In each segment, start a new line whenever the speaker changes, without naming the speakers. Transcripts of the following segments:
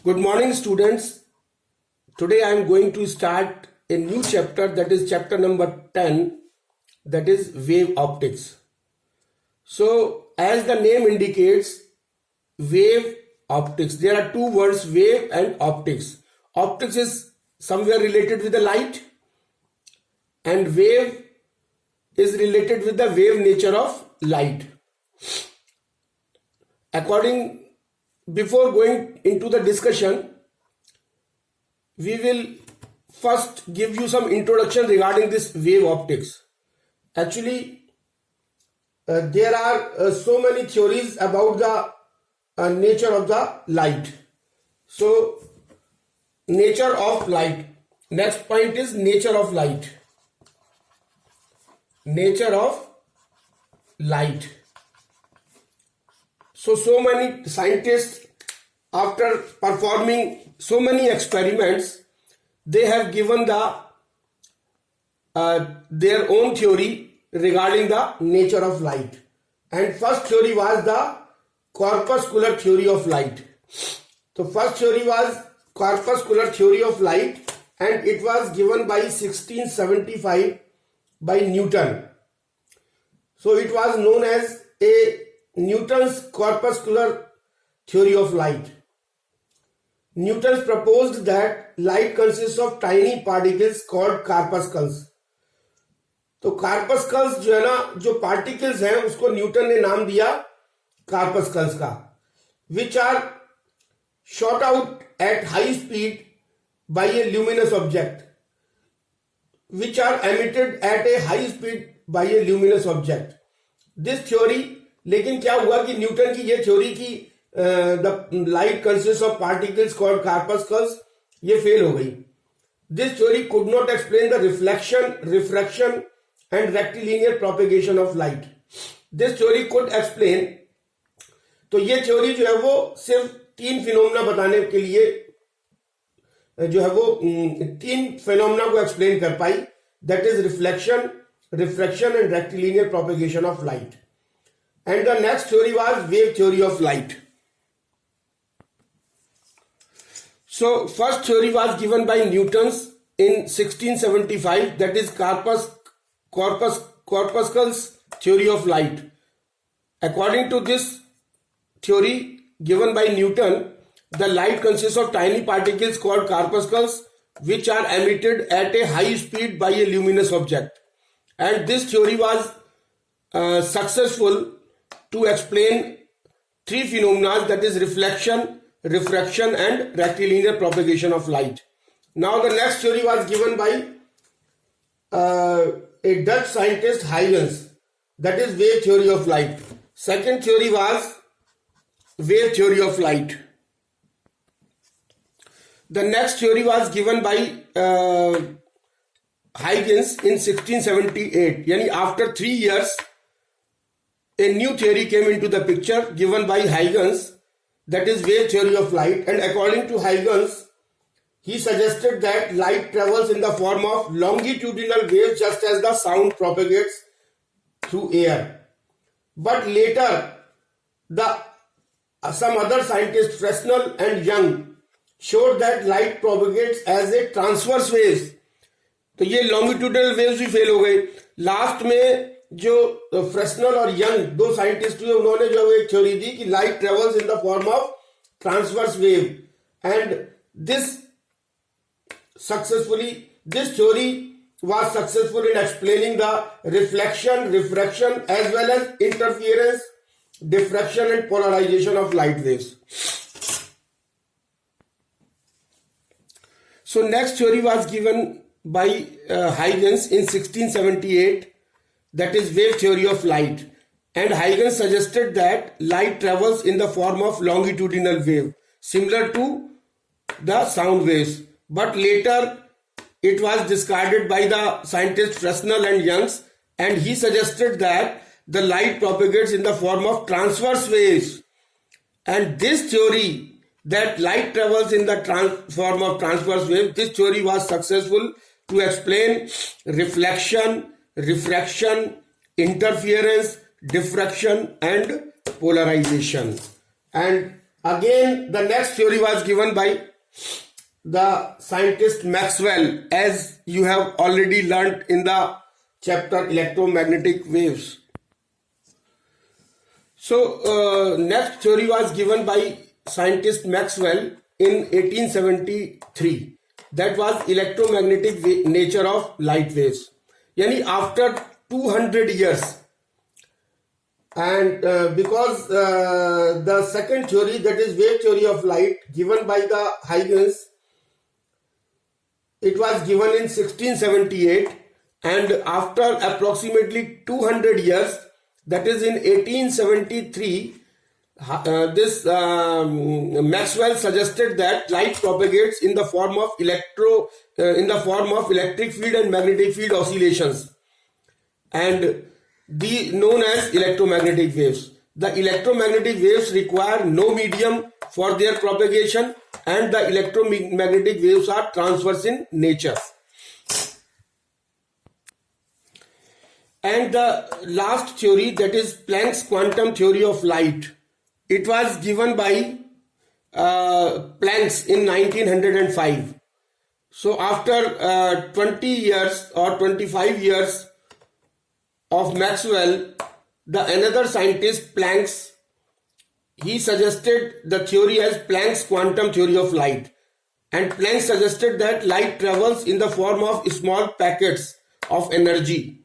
Good morning, students. Today I am going to start a new chapter, that is chapter number 10, that is wave optics. So, as the name indicates, wave optics. There are two words, wave and optics. Optics is somewhere related with the light, and wave is related with the wave nature of light. Before going into the discussion, we will first give you some introduction regarding this wave optics. Actually, there are so many theories about the nature of the light. So, nature of light. Next point is nature of light. Nature of light. So many scientists, after performing so many experiments, they have given their own theory regarding the nature of light. And first theory was the corpuscular theory of light. So first theory was corpuscular theory of light, and it was given by 1675 by Newton. So it was known as Newton's corpuscular theory of light. Newton proposed that light consists of tiny particles called corpuscles. तो corpuscles जो है ना, जो particles हैं, उसको Newton ने नाम दिया corpuscles का, which are shot out at high speed by a luminous object, which are emitted at a high speed by a luminous object. This theory, लेकिन क्या हुआ कि न्यूटन की ये थ्योरी की the light consist of particles called corpuscles, ये fail हो गई. This theory could not explain the reflection, refraction and rectilinear propagation of light. This theory could explain. तो ये थ्योरी जो है वो सिर्फ तीन फिनोमेना बताने के लिए जो है वो तीन फिनोमेना को एक्सप्लेन कर पाई, that is reflection, refraction and rectilinear propagation of light. And the next theory was wave theory of light. So first theory was given by Newton's in 1675, that is corpuscles theory of light. According to this theory given by Newton, the light consists of tiny particles called corpuscles which are emitted at a high speed by a luminous object. And this theory was successful to explain three phenomena, that is reflection, refraction and rectilinear propagation of light. Now the next theory was given by a Dutch scientist Huygens, that is wave theory of light. Second theory was wave theory of light. The next theory was given by Huygens in 1678. Yani after 3 years, a new theory came into the picture given by Huygens, that is wave theory of light. And according to Huygens, he suggested that light travels in the form of longitudinal waves just as the sound propagates through air. But later, some other scientists, Fresnel and Young, showed that light propagates as a transverse waves. तो ये longitudinal waves भी fail हो गए. Last में जो फ्रेस्नल और young दो scientist हुए, उन्होंने जो एक थ्योरी दी कि light travels in the form of transverse wave, and this theory was successful in explaining the reflection, refraction as well as interference, diffraction and polarisation of light waves. So next theory was given by Huygens in 1678, that is wave theory of light. And Huygens suggested that light travels in the form of longitudinal wave, similar to the sound waves. But later it was discarded by the scientists Fresnel and Young, and he suggested that the light propagates in the form of transverse waves. And this theory, that light travels in the form of transverse waves, this theory was successful to explain reflection, refraction, interference, diffraction and polarization. And Again, the next theory was given by the scientist Maxwell, as you have already learnt in the chapter electromagnetic waves. So, next theory was given by scientist Maxwell in 1873. That was electromagnetic nature of light waves. Yani after 200 years. And because the second theory, that is wave theory of light, given by the Huygens, it was given in 1678, and after approximately 200 years, that is in 1873, this Maxwell suggested that light propagates in the form of electric field and magnetic field oscillations, and known as electromagnetic waves. The electromagnetic waves require no medium for their propagation, and the electromagnetic waves are transverse in nature. And the last theory, that is Planck's quantum theory of light. It was given by Planck in 1905. So after 20 years or 25 years of Maxwell, another scientist, Planck, he suggested the theory as Planck's quantum theory of light. And Planck suggested that light travels in the form of small packets of energy.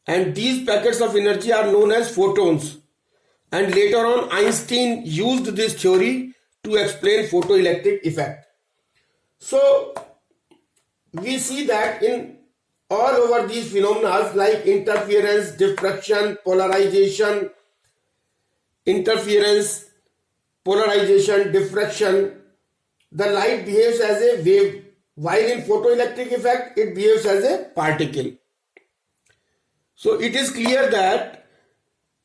And these packets of energy are known as photons. And later on, Einstein used this theory to explain photoelectric effect. So, we see that in all over these phenomena like interference, diffraction, polarization, diffraction, the light behaves as a wave, while in photoelectric effect it behaves as a particle. So it is clear that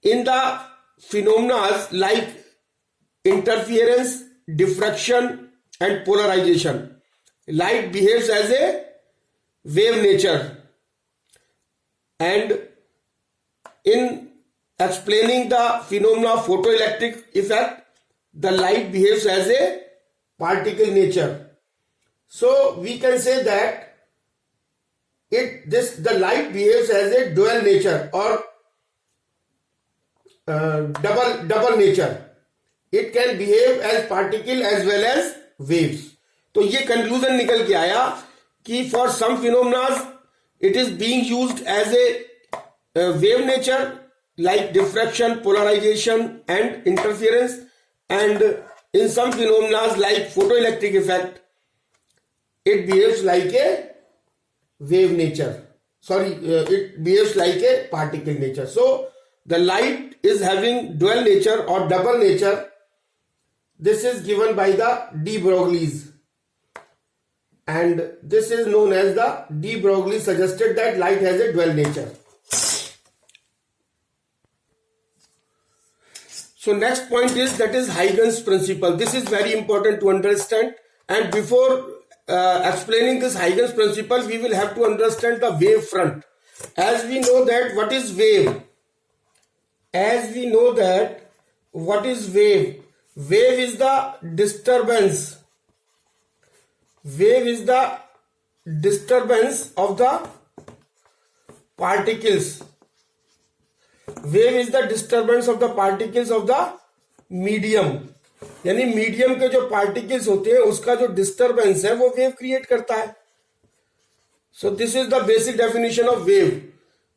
in the phenomena like interference, diffraction and polarization, light behaves as a wave nature, and in explaining the phenomena of photoelectric effect, the light behaves as a particle nature. So we can say that the light behaves as a dual nature or double nature. It can behave as particle as well as waves. तो ये conclusion निकल के आया कि for some phenomena it is being used as a wave nature like diffraction, polarization and interference, and in some phenomena like photoelectric effect it behaves like a wave nature. It behaves like a particle nature. So the light is having dual nature or double nature. This is given by the de Broglie's, and this is known as the de Broglie suggested that light has a dual nature. So next point is, that is Huygens principle. This is very important to understand, and before explaining this Huygens principle, we will have to understand the wave front. As we know that what is wave? Wave is the disturbance. Wave is the disturbance of the particles. Wave is the disturbance of the particles of the medium. यानी medium के जो particles होते हैं उसका जो disturbance है वो wave create करता है. So this is the basic definition of wave.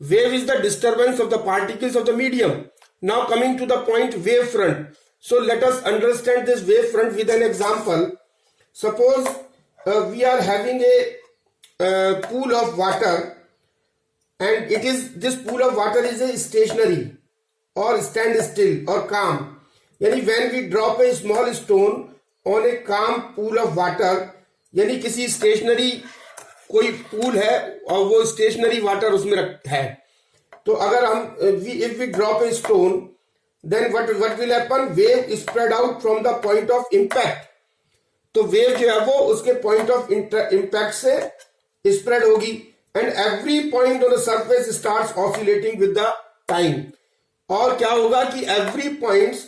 Wave is the disturbance of the particles of the medium. Now coming to the point wave front. So let us understand this wave front with an example. Suppose we are having a pool of water, and this pool of water is a stationary or standstill or calm. यानी when we drop a small stone on a calm pool of water, यानी किसी stationery कोई pool है और वो stationery water उसमें है, तो अगर हम if we drop a stone, then what will happen? Wave spread out from the point of impact. तो वेव जो है वो उसके पॉइंट ऑफ इम्पैक्ट से स्प्रेड होगी, and every point on the surface starts oscillating with the time. और क्या होगा कि every points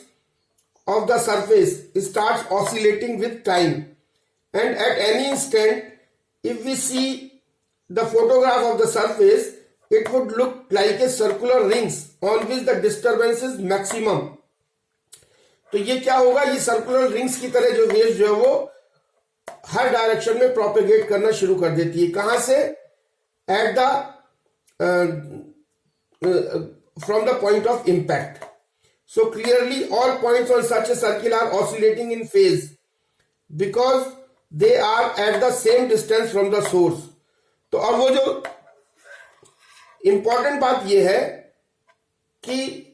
of the surface starts oscillating with time, and at any instant if we see the photograph of the surface, it would look like a circular rings on which the disturbance is maximum. तो ये क्या होगा, ये circular rings की तरह जो wave जो है वो हर डायरेक्शन में प्रोपेगेट करना शुरू कर देती है. कहां से? At the from the point of impact. So clearly all points on such a circle are oscillating in phase because they are at the same distance from the source. तो अब वो जो इंपॉर्टेंट बात ये है कि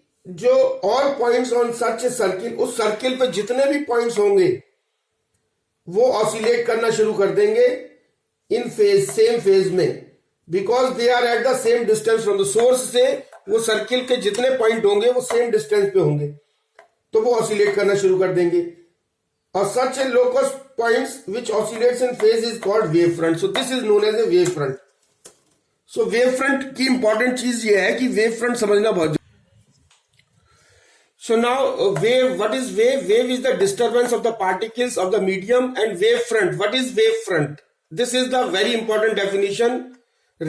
जो all points on such a circle, उस सर्किल पे जितने भी पॉइंट्स होंगे वो ऑसिलेट करना शुरू कर देंगे इन फेज, सेम फेज में, because they are at the same distance from the source. Say वो सर्किल के जितने पॉइंट होंगे वो सेम डिस्टेंस पे होंगे, तो वो ऑसिलेट करना शुरू कर देंगे. और such a locus points which oscillates in phase is called wave front. So this is known as a wave front. So wave front की इंपॉर्टेंट चीज ये है कि वेव फ्रंट समझना बहुत. So now wave, what is wave? Wave is the disturbance of the particles of the medium, and wave front. What is wave front? This is the very important definition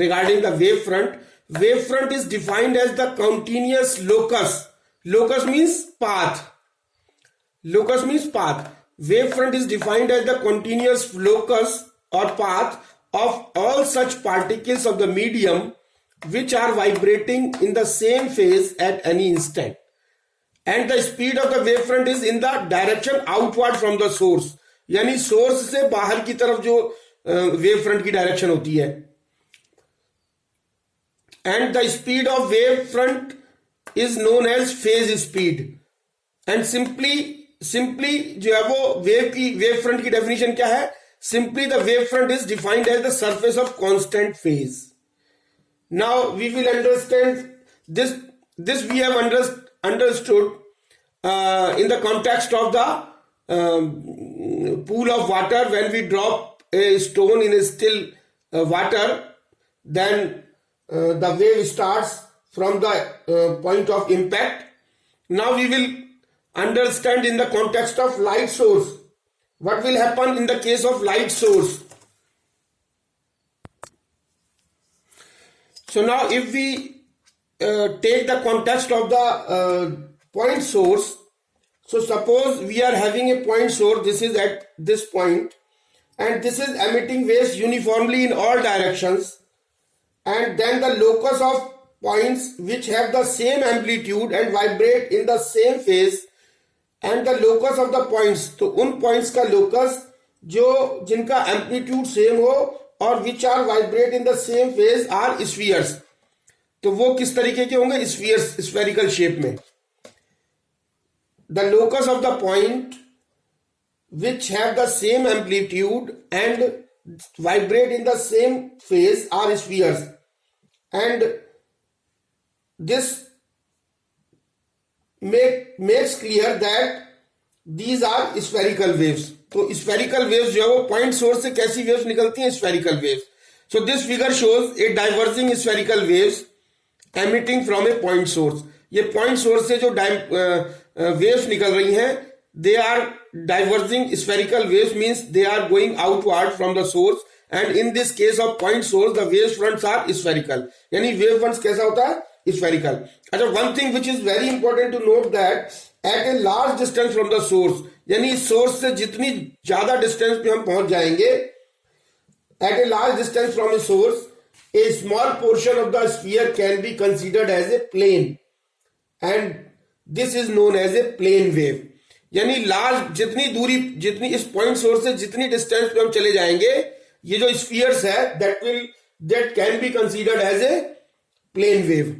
regarding the wave front. Wave front is defined as the continuous locus. Locus means path. Locus means path. Wave front is defined as the continuous locus or path of all such particles of the medium which are vibrating in the same phase at any instant. And the speed of the wave front is in the direction outward from the source. यानी source से बाहर की तरफ जो wave front की direction होती है. And the speed of wave front is known as phase speed. And simply जो है वो वेव फ्रंट की डेफिनेशन क्या है? Simply the wave front is defined as the surface of constant phase. Now we will understand this. This we have understood in the context of the pool of water. When we drop a stone in a still water, then the wave starts from the point of impact. Now we will understand in the context of light source. What will happen in the case of light source? So now if we take the context of the point source. So suppose we are having a point source, this is at this point, and this is emitting waves uniformly in all directions, and then the locus of points which have the same amplitude and vibrate in the same phase, and the locus of the points, तो उन points का locus जो जिनका amplitude same हो और which are vibrate in the same phase are spheres. तो वो किस तरीके के होंगे? स्फीयर्स, स्फेरिकल शेप में. The locus of the point which have the same amplitude and vibrate in the same phase are spheres, and this makes clear that these are spherical waves. तो spherical waves जो है वो point source से कैसी waves निकलती हैं? Spherical waves. So this figure shows a diverging spherical waves emitting from a point source. ये point source से जो waves निकल रही हैं, they are diverging spherical waves, means they are going outward from the source, and in this case of point source the wave fronts are spherical. यानी wave fronts कैसा होता है? Spherical. अच्छा, one thing which is very important to note that at a large distance from the source, यानी source से जितनी ज्यादा distance पे हम पहुंच जाएंगे, at a large distance from a source, a small portion of the sphere can be considered as a plane, and this is known as a plane wave. यानी large जितनी दूरी, जितनी इस पॉइंट सोर्स से जितनी डिस्टेंस पे हम चले जाएंगे, ये जो स्फीयर्स है that can be considered as a plane wave.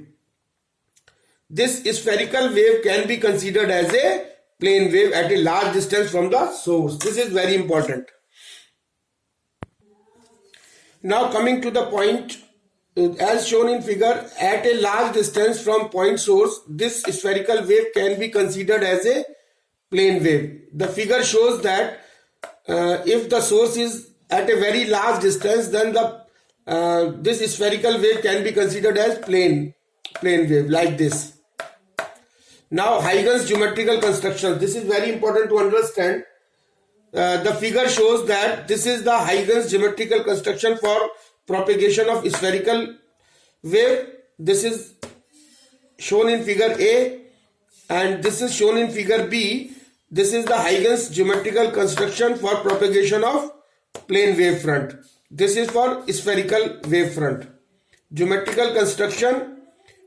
This spherical wave can be considered as a plane wave at a large distance from the source. This is very important. Now coming to the point, as shown in figure, at a large distance from point source, this spherical wave can be considered as a plane wave. The figure shows that if the source is at a very large distance, then this spherical wave can be considered as plane wave like this. Now Huygens geometrical construction. This is very important to understand. The figure shows that this is the Huygens geometrical construction for propagation of spherical wave. This is shown in figure A and this is shown in figure B. This is the Huygens geometrical construction for propagation of plane wave front. This is for spherical wave front. Geometrical construction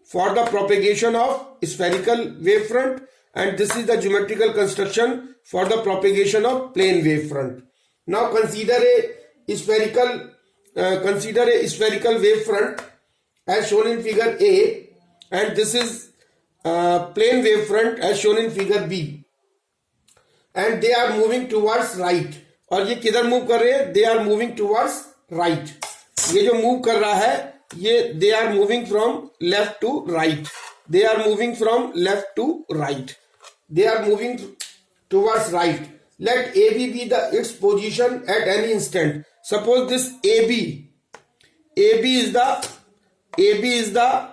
for the propagation of spherical wave front, and this is the geometrical construction for the propagation of plane wave front. Now consider a spherical wave front as shown in figure A, and this is plane wave front as shown in figure B, and they are moving towards right. और ये किधर move कर रहे हैं? They are moving towards right. ये जो move कर रहा है ये they are moving from left to right. They are moving from left to right. They are moving towards right. Let AB be its position at any instant. Suppose this AB is the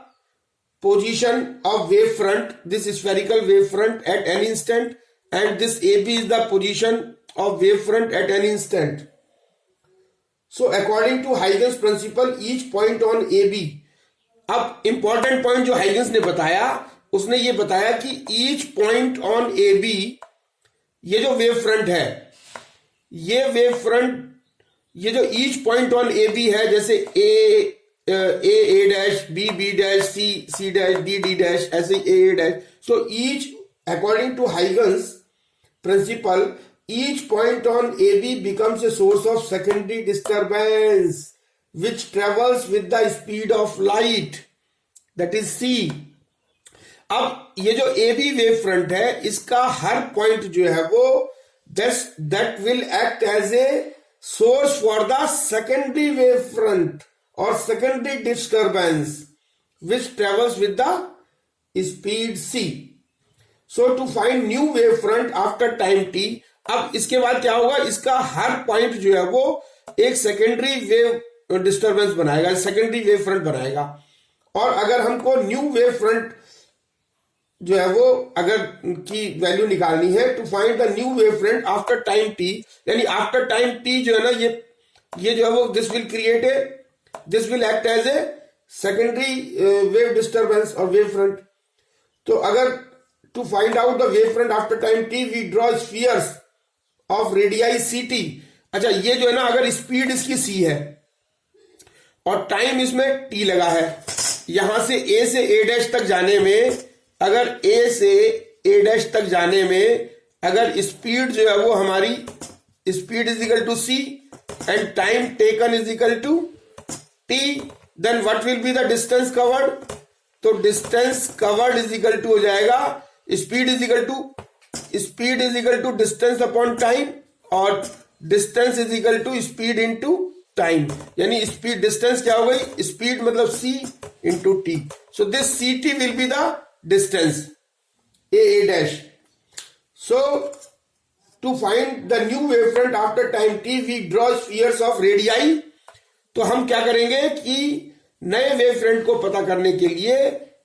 position of wave front, this spherical wave front at any instant, and this AB is the position of wave front at any instant. So according to Huygens principle, each point on AB. अब important point जो Huygens ने बताया, उसने ये बताया कि each point on AB, ये जो wave front है, ये wave front, ये जो each point on AB है, जैसे A dash, B dash, C dash, D dash, ऐसे A dash. So each, according to Huygens principle, each point on AB becomes a source of secondary disturbance which travels with the speed of light, that is C. अब ये जो AB wave front है, इसका हर point जो है वो that will act as a source for the secondary wave front or secondary disturbance which travels with the speed C. So to find new wave front after time t, अब इसके बाद क्या होगा? इसका हर पॉइंट जो है वो एक सेकेंडरी वेव डिस्टरबेंस बनाएगा, सेकेंडरी वेव फ्रंट बनाएगा. और अगर हमको न्यू वेव फ्रंट जो है वो अगर की वैल्यू निकालनी है, to find the new wave front after time T, यानी आफ्टर टाइम टी जो है ना, ये जो है वो this will act as a secondary wave disturbance और वेव फ्रंट. तो अगर to find out the wave front after time T, we draw spheres of radii C T. अच्छा, ये जो है ना, अगर स्पीड इसकी सी है और टाइम इसमें टी लगा है, यहां से ए से ए डैश तक जाने में, अगर ए से ए डैश तक जाने में अगर स्पीड जो है वो हमारी speed is equal to C and time taken is equal to T, then what will be the distance covered? तो distance covered is equal to हो जाएगा speed is equal to distance upon time, और distance is equal to speed into time. यानी speed distance क्या हो गई? Speed मतलब c into T. So this C T will be the distance A dash. So to find the new wave front after time T, we draw spheres of radii. तो हम क्या करेंगे कि नए वेव फ्रंट को पता करने के लिए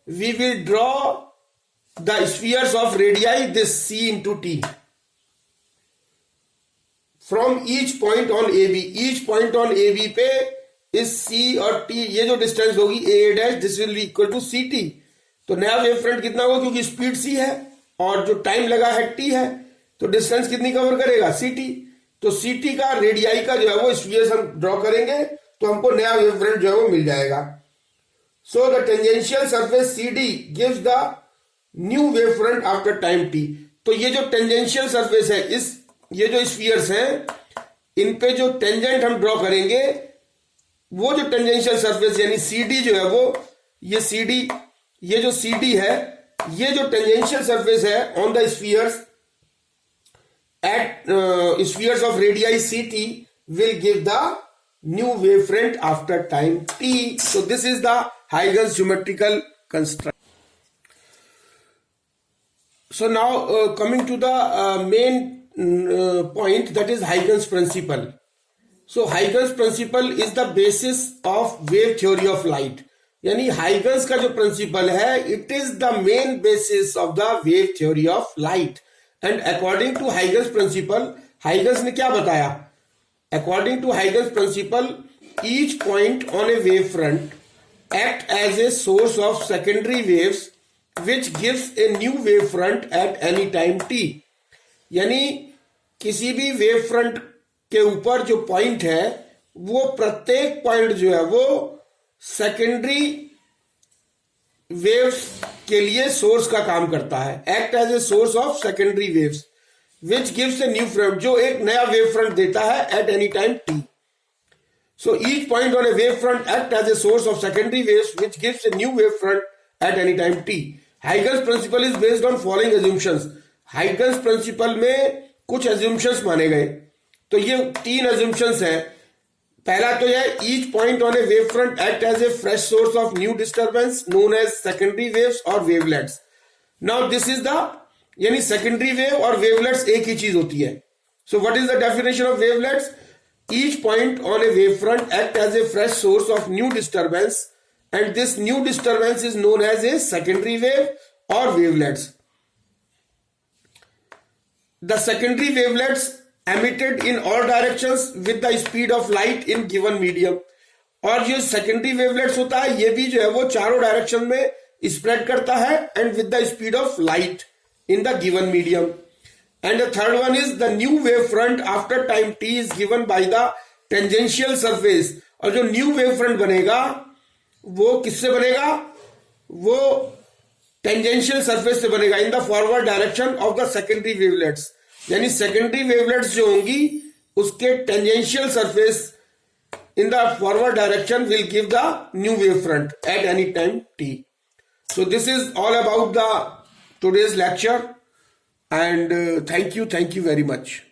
we will draw the spheres of radii this c into t from each point on AB. each point on AB पे इस c और t, ये जो डिस्टेंस होगी a dash, this will be equal to C T. तो नया wave front कितना होगा? क्योंकि स्पीड c है और जो टाइम लगा है t है, तो डिस्टेंस कितनी कवर करेगा? C T. तो सी टी का रेडियाई का जो है वो स्फीयर्स हम ड्रॉ करेंगे तो हमको नया वेव फ्रंट जो है वो मिल जाएगा. So the tangential surface C D gives the new wave front after time T. तो ये जो टेंजेंशियल सरफेस है, ये जो स्फीयर्स हैं, इन पे जो टेंजेंट हम ड्रॉ करेंगे, वो जो टेंजेंशियल सरफेस यानी सी डी जो है वो, ये सी डी, ये जो सी डी है, ये जो टेंजेंशियल सरफेस है on the spheres at spheres of radii C T will give the new wave front after time T. So this is the Huygens geometrical construction. So now coming to the main point, that is Huygens principle. So Huygens principle is the basis of wave theory of light. यानी Huygens का जो principle है, it is the main basis of the wave theory of light. And according to Huygens principle, Huygens ने क्या बताया? According to Huygens principle, each point on a wave front act as a source of secondary waves which gives a new wave front at any time t. यानी किसी भी wave front के ऊपर जो point है, वो प्रत्येक पॉइंट जो है वो सेकेंडरी वेव्स के लिए सोर्स का काम करता है. Act as a source of secondary waves which gives a new front, जो एक नया वेव फ्रंट देता है at any time T. So each point on a wave front act as a source of secondary waves which gives a new wave front at any time t. Huygens principle is based on following assumptions. Huygens principle में कुछ assumptions माने गए. तो ये 3 assumptions हैं. पहला तो यह each point on a wave front act as a fresh source of new disturbance known as secondary waves or wavelets. Now this is the, यानी secondary wave और wavelets एक ही चीज होती है. So what is the definition of wavelets? Each point on a wavefront act as a fresh source of new disturbance, and this new disturbance is known as a secondary wave or wavelets. The secondary wavelets emitted in all directions with the speed of light in given medium. और जो secondary wavelets होता है, ये भी जो है वो चारों डायरेक्शन में स्प्रेड करता है and with the speed of light in the given medium. And the third one is the new wave front after time t is given by the tangential surface. और जो new wave front बनेगा वो किससे बनेगा? वो tangential surface से बनेगा in the forward direction of the secondary wavelets. यानी secondary wavelets जो होंगी उसके tangential surface in the forward direction will give the new wave front at any time t. So this is all about the today's lecture. And thank you very much.